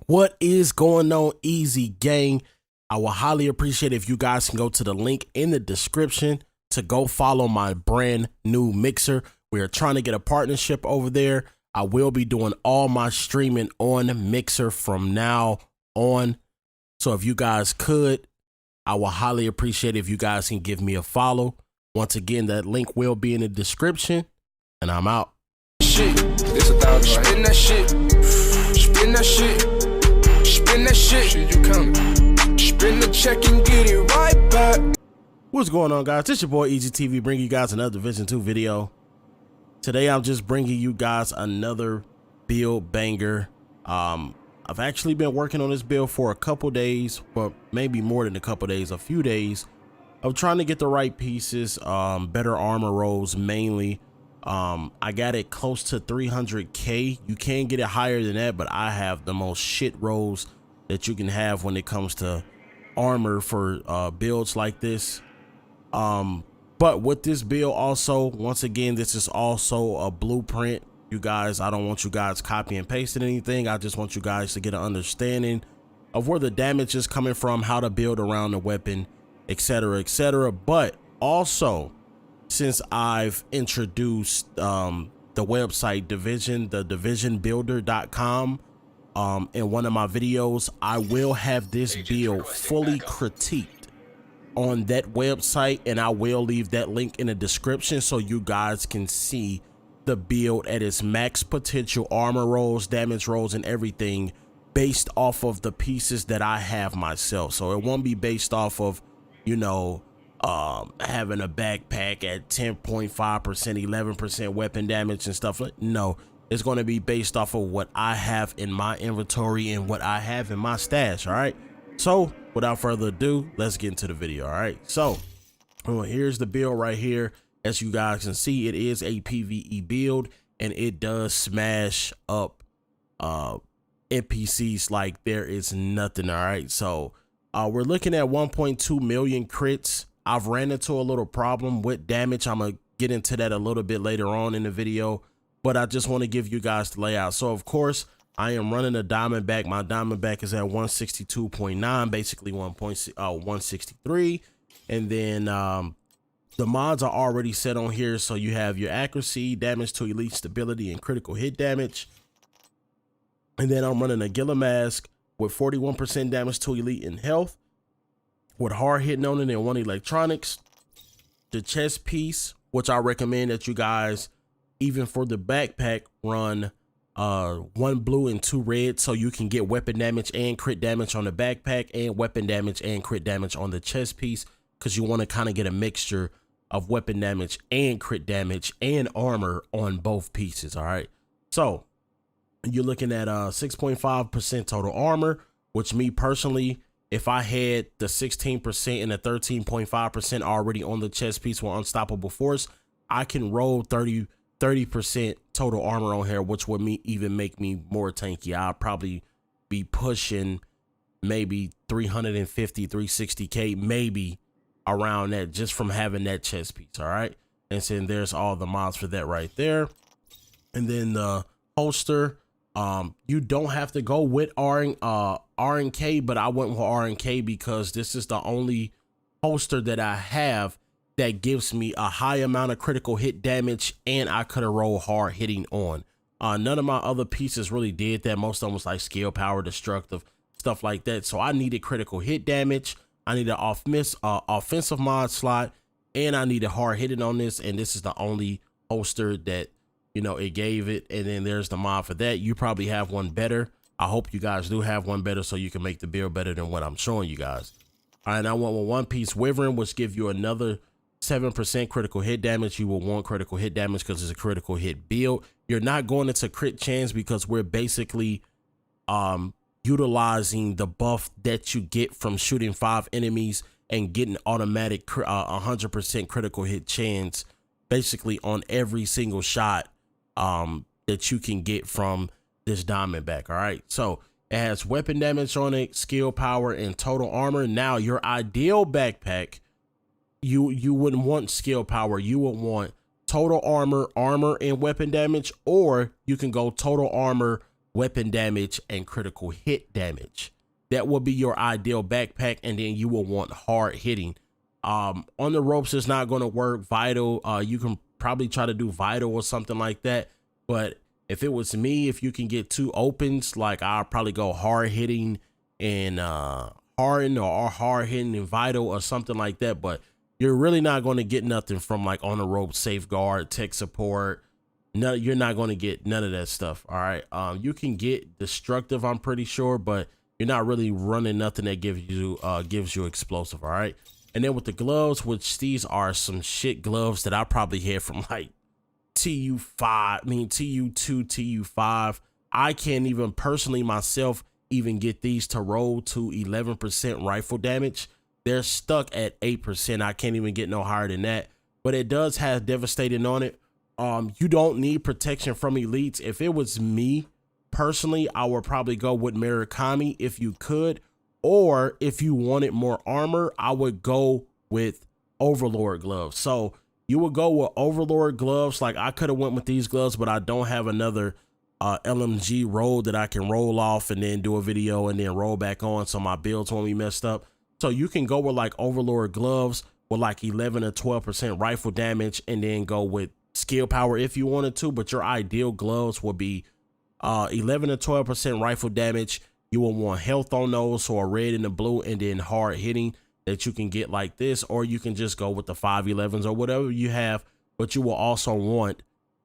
What is going on, Eazyy gang? I will highly appreciate if you guys can go to the link in the description to go follow my brand new mixer. We are trying to get a partnership over there. I will be doing all my streaming on Mixer from now on. So if you guys could, I will highly appreciate if you guys can give me a follow. Once again, that link will be in the description, and I'm out. Shit, it's 1,000. Spin that shit. Spin that shit. Spin that shit. You coming? Spin the check and get it right back. What's going on, guys? It's your boy Eazyy TV, bringing you guys another Division 2 video. Today, I'm just bringing you guys another build banger. I've actually been working on this build for a couple days, but maybe more than a couple days, a few days of trying to get the right pieces, better armor rolls mainly. I got it close to 300k. You can get it higher than that, but I have the most shit rolls that you can have when it comes to armor for builds like this. But with this build also, once again, this is also a blueprint. You guys, I don't want you guys copy and pasting anything. I just want you guys to get an understanding of where the damage is coming from, how to build around the weapon, etc., etc. But also, since I've introduced the website divisionbuilder.com in one of my videos, I will have this build fully critiqued on that website, and I will leave that link in the description so you guys can see the build at its max potential, armor rolls, damage rolls, and everything based off of the pieces that I have myself. So it won't be based off of, you know, having a backpack at 10.5%, 11% weapon damage and stuff like. No, it's going to be based off of what I have in my inventory and what I have in my stash. All right, so without further ado, let's get into the video. All right, so here's the build right here. As you guys can see, it is a PVE build, and it does smash up NPCs like there is nothing. All right, so we're looking at 1.2 million crits. I've ran into a little problem with damage. I'm gonna get into that a little bit later on in the video, but I just want to give you guys the layout. So of course, I am running a Diamondback. My Diamondback is at 162.9, basically 163, and then the mods are already set on here. So you have your accuracy, damage to elite, stability, and critical hit damage. And then I'm running a Gila mask with 41% damage to elite and health, with hard hitting on it and 1 electronics. The chest piece, which I recommend that you guys, even for the backpack, run 1 blue and 2 red, so you can get weapon damage and crit damage on the backpack, and weapon damage and crit damage on the chest piece, because you want to kind of get a mixture of weapon damage and crit damage and armor on both pieces. All right, so you're looking at 6.5% total armor, which me personally, if I had the 16% and the 13.5% already on the chest piece with unstoppable force, I can roll 30% total armor on here, which would even make me more tanky. I'll probably be pushing maybe 350, 360k, maybe around that, just from having that chest piece. All right, and so there's all the mods for that right there. And then the holster, you don't have to go with RNK, but I went with RNK because this is the only holster that I have that gives me a high amount of critical hit damage, and I could have rolled hard hitting on. None of my other pieces really did that. Most of them was like skill power, destructive, stuff like that. So I needed critical hit damage, I needed offensive mod slot, and I needed hard hitting on this, and this is the only holster that, you know, it gave it. And then there's the mod for that. You probably have one better. I hope you guys do have one better so you can make the build better than what I'm showing you guys. All right, I went with 1 piece Wyvern, which give you another 7% critical hit damage. You will want critical hit damage because it's a critical hit build. You're not going into crit chance because we're basically utilizing the buff that you get from shooting 5 enemies and getting automatic 100% critical hit chance basically on every single shot that you can get from this Diamondback. All right, so it has weapon damage on it, skill power, and total armor. Now your ideal backpack, you wouldn't want skill power, you would want total armor, and weapon damage, or you can go total armor weapon damage, and critical hit damage. That will be your ideal backpack, and then you will want hard hitting. On the ropes, it's not going to work. Vital, you can probably try to do vital or something like that, but if it was me, if you can get 2 opens, like I'll probably go hard hitting and harden, or hard hitting and vital or something like that. But you're really not going to get nothing from like on the rope, safeguard, tech support. No, you're not going to get none of that stuff. All right. You can get destructive, I'm pretty sure, but you're not really running nothing that gives you explosive. All right. And then with the gloves, which these are some shit gloves that I probably had from like TU2, TU5. I can't even personally myself even get these to roll to 11% rifle damage. They're stuck at 8%. I can't even get no higher than that, but it does have devastating on it. You don't need protection from elites. If it was me personally, I would probably go with Murakami if you could, or if you wanted more armor, I would go with Overlord gloves. So you would go with Overlord gloves. Like I could have went with these gloves, but I don't have another LMG roll that I can roll off and then do a video and then roll back on, so my builds won't be messed up. So you can go with like Overlord gloves with like 11 or 12% rifle damage, and then go with skill power if you wanted to, but your ideal gloves would be 11 or 12% rifle damage. You will want health on those, so a red and a blue, and then hard hitting that you can get like this, or you can just go with the 511s or whatever you have, but you will also want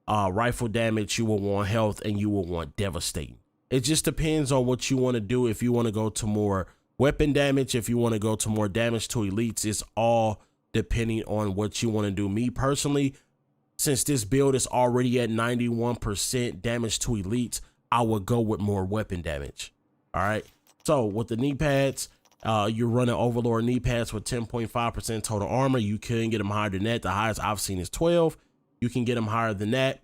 rifle damage, you will want health, and you will want devastating. It just depends on what you want to do. If you want to go to more weapon damage, if you want to go to more damage to elites, it's all depending on what you want to do. Me personally, since this build is already at 91% damage to elites, I would go with more weapon damage. All right, so with the knee pads, you're running Overlord knee pads with 10.5% total armor. You can get them higher than that. The highest I've seen is 12. You can get them higher than that.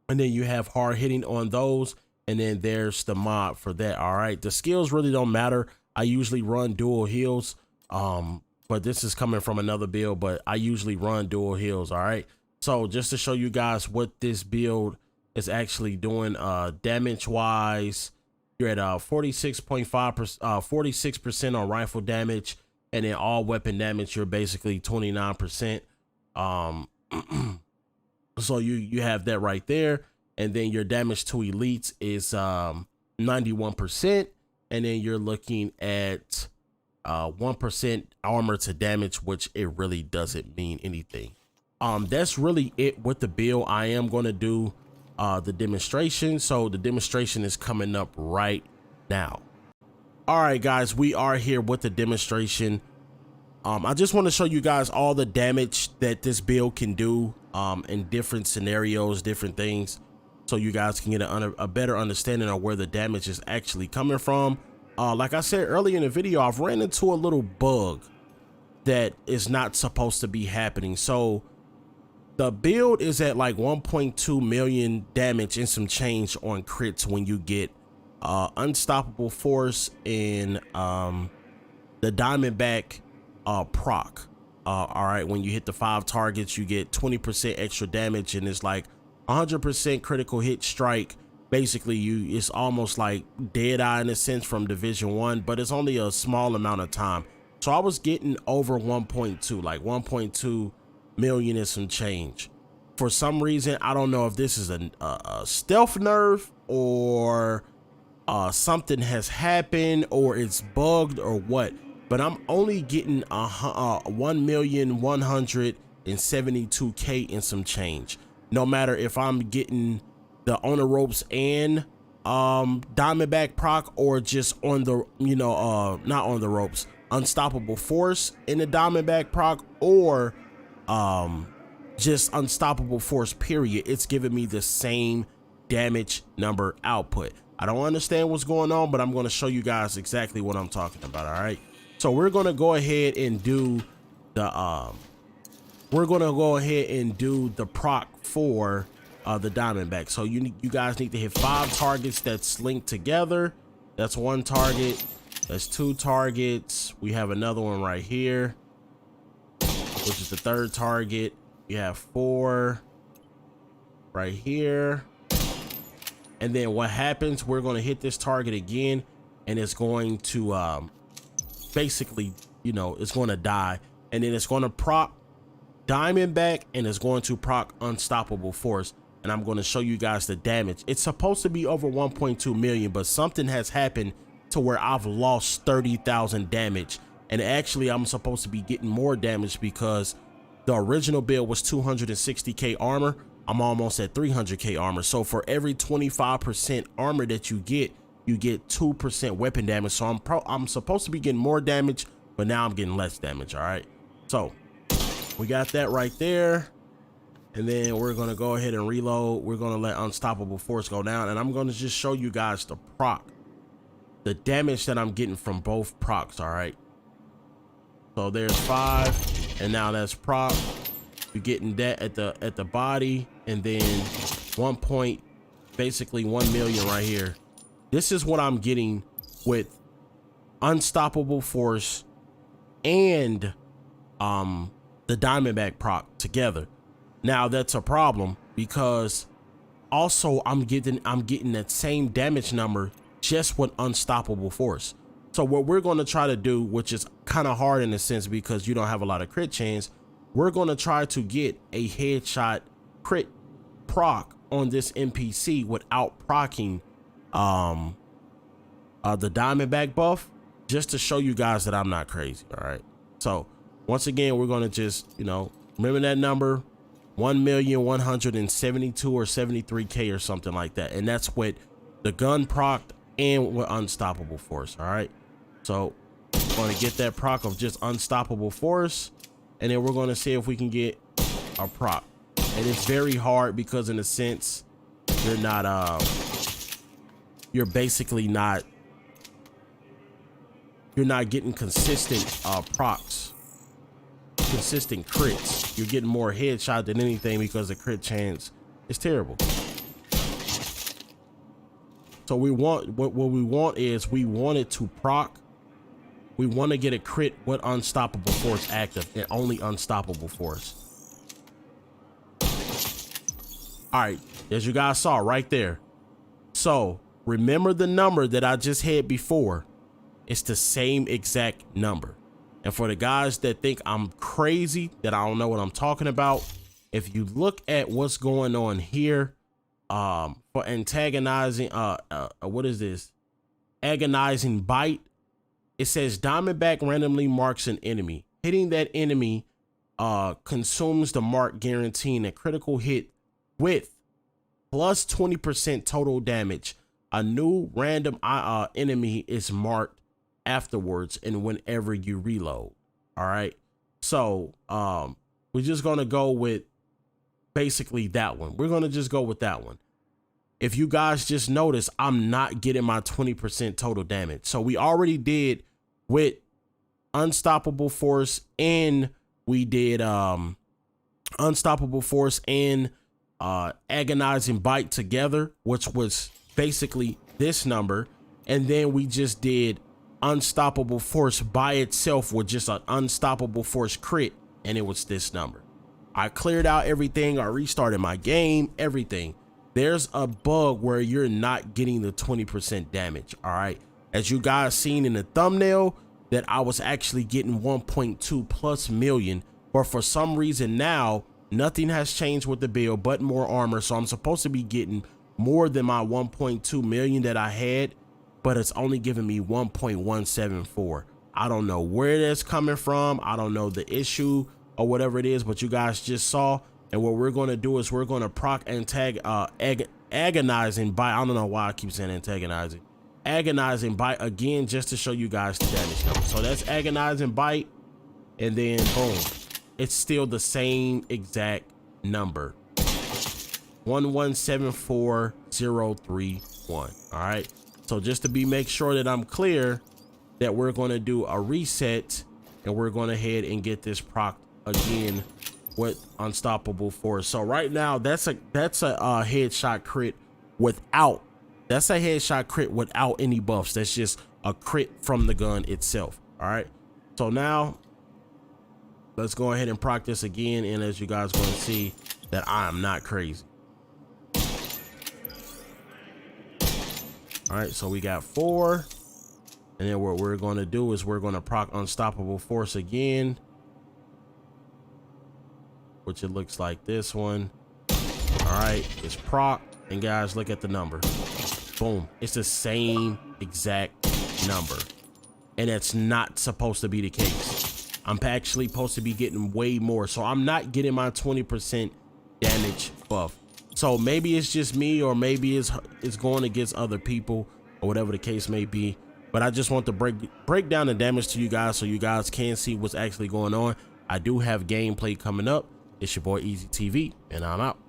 And then you have hard hitting on those. And then there's the mod for that. All right, the skills really don't matter. I usually run dual heals. But this is coming from another build, but I usually run dual heals. All right, so just to show you guys what this build is actually doing, damage wise, you're at 46% on rifle damage, and then all weapon damage, you're basically 29%. So you have that right there, and then your damage to elites is 91%, and then you're looking at 1% armor to damage, which it really doesn't mean anything. That's really it with the build. I am going to do the demonstration, so the demonstration is coming up right now. All right guys, we are here with the demonstration. I just want to show you guys all the damage that this build can do in different scenarios, different things, so you guys can get a better understanding of where the damage is actually coming from. Like I said earlier in the video, I've ran into a little bug that is not supposed to be happening. So the build is at like 1.2 million damage and some change on crits when you get unstoppable force and the Diamondback proc. All right, when you hit the 5 targets, you get 20% extra damage, and it's like 100% critical hit strike. Basically, it's almost like Deadeye in a sense from Division 1, but it's only a small amount of time. So I was getting over 1.2, like 1.2 million and some change. For some reason, I don't know if this is a stealth nerf or something has happened or it's bugged or what, but I'm only getting 1,172,000 and some change. No matter if I'm getting the on the ropes and Diamondback proc, or just on the not on the ropes, unstoppable force in the Diamondback proc, or just unstoppable force period, it's giving me the same damage number output. I don't understand what's going on, but I'm going to show you guys exactly what I'm talking about. All right, so we're going to go ahead and do the proc for the Diamondback. So you guys need to hit 5 targets that's linked together. That's 1 target. That's 2 targets. We have another one right here, which is the 3rd target. You have 4 right here, And then what happens, we're going to hit this target again, and it's going to basically, you know, it's going to die. And then it's going to proc Diamondback, and it's going to proc Unstoppable Force. And I'm going to show you guys the damage. It's supposed to be over 1.2 million, but something has happened to where I've lost 30,000 damage. And actually, I'm supposed to be getting more damage because the original build was 260k armor. I'm almost at 300k armor. So for every 25% armor that you get 2% weapon damage. So I'm supposed to be getting more damage, but now I'm getting less damage. All right. So we got that right there. And then we're going to go ahead and reload. We're going to let Unstoppable Force go down. And I'm going to just show you guys the proc, the damage that I'm getting from both procs. All right. So there's 5, and now that's proc. You're getting that at the body, and then basically 1 million right here. This is what I'm getting with Unstoppable Force and the Diamondback proc together. Now that's a problem because also I'm getting that same damage number just with Unstoppable Force. So what we're going to try to do, which is kind of hard in a sense because you don't have a lot of crit chance, we're going to try to get a headshot crit proc on this NPC without procking the Diamondback buff, just to show you guys that I'm not crazy. All right. So once again, we're going to just, you know, remember that number, 1,172 or 73k or something like that. And that's with the gun proc and with Unstoppable Force. All right. So we're going to get that proc of just Unstoppable Force, and then we're going to see if we can get a proc. And it's very hard because in a sense, you're not, you're basically not, you're not getting consistent procs, consistent crits. You're getting more headshot than anything because the crit chance is terrible. So we want, what we want is, we want it to proc. We want to get a crit with Unstoppable Force active, and only Unstoppable Force. All right, as you guys saw right there. So remember the number that I just had before. It's the same exact number. And for the guys that think I'm crazy, that I don't know what I'm talking about, if you look at what's going on here, for antagonizing, what is this? Agonizing Bite. It says Diamondback randomly marks an enemy. Hitting that enemy consumes the mark, guaranteeing a critical hit with plus 20% total damage. A new random enemy is marked afterwards and whenever you reload. All right. So we're just going to go with basically that one. We're going to just go with that one. If you guys just notice, I'm not getting my 20% total damage. So we already did with Unstoppable Force, and we did Unstoppable Force and Agonizing Bite together, which was basically this number. And then we just did Unstoppable Force by itself with just an Unstoppable Force crit, and it was this number. I cleared out everything. I restarted my game, everything. There's a bug where you're not getting the 20% damage. All right. As you guys seen in the thumbnail, that I was actually getting 1.2 plus million, but for some reason now nothing has changed with the build but more armor. So I'm supposed to be getting more than my 1.2 million that I had, but it's only giving me 1.174. I don't know where that's coming from. I don't know the issue or whatever it is, but you guys just saw. And what we're going to do is we're going to proc Agonizing Bite. I don't know why I keep saying antagonizing. Agonizing Bite again, just to show you guys the damage number. So that's Agonizing Bite, and then boom, it's still the same exact number, 1174031. All right. So just to make sure that I'm clear, that we're going to do a reset, and we're going to head and get this proc again with Unstoppable Force. So right now that's a headshot crit without, that's a headshot crit without any buffs. That's just a crit from the gun itself. All right. So now let's go ahead and proc this again, and as you guys going to see that I am not crazy. All right, so we got 4. And then what we're going to do is we're going to proc Unstoppable Force again, which it looks like this one. All right, it's proc. And guys, look at the number. Boom. It's the same exact number. And it's not supposed to be the case. I'm actually supposed to be getting way more. So I'm not getting my 20% damage buff. So maybe it's just me, or maybe it's going against other people, or whatever the case may be. But I just want to break down the damage to you guys so you guys can see what's actually going on. I do have gameplay coming up. It's your boy Eazyy TV, and I'm out.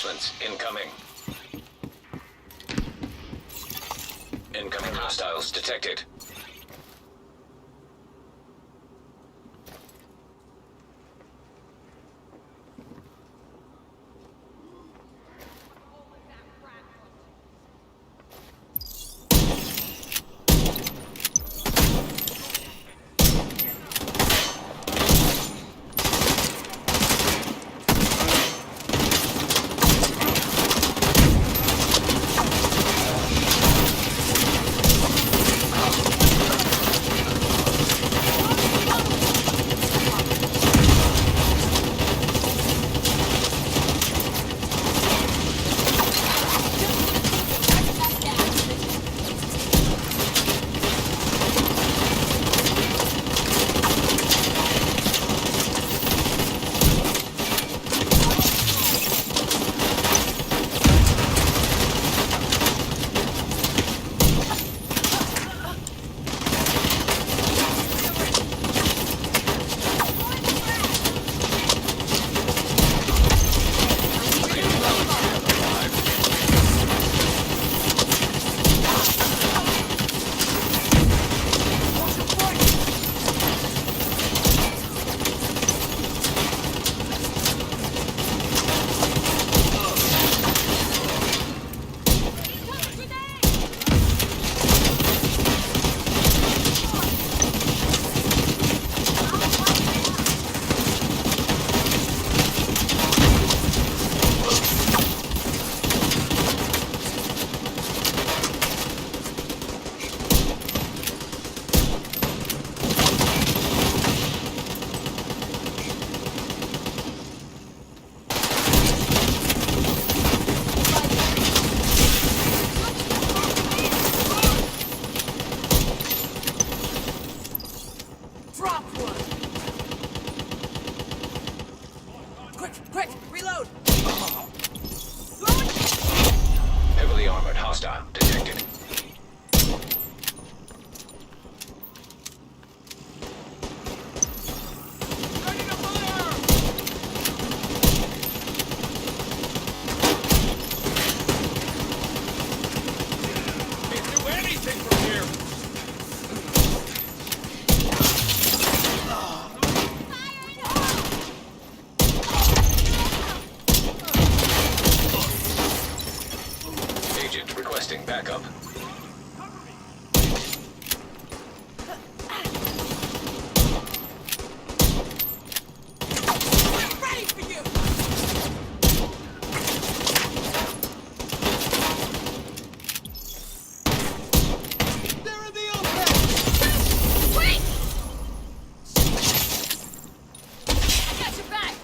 Reinforcements incoming. Incoming hostiles detected. Quick! Reload! Heavily armored hostile detected. Ready to fire! Can't do anything from here. Agent requesting backup. Ready for you! They're in the open! Wait! I got your back!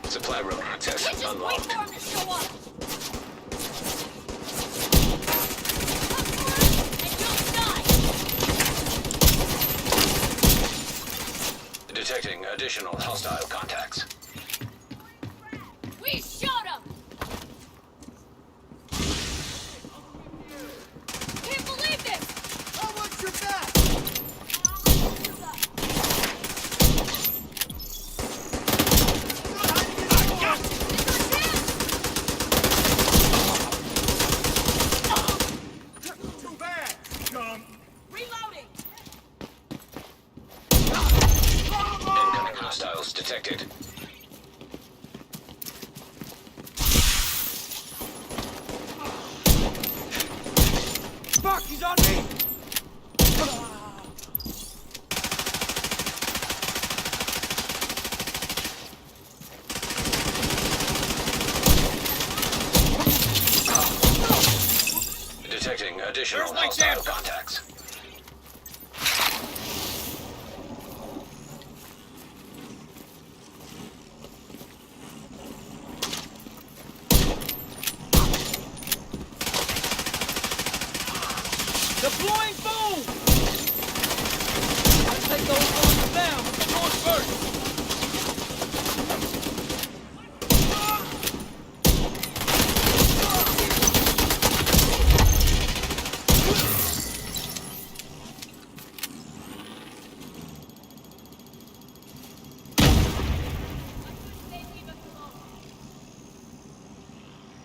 Supply room access Can't just wait unlocked. for him to show up! Detecting additional hostile contacts. We shot him! Can't believe this! I want your back! I got you! Too bad, chum! Reloading! Incoming hostiles detected. Fuck, he's on me! Detecting additional There's my hostile chance. contact.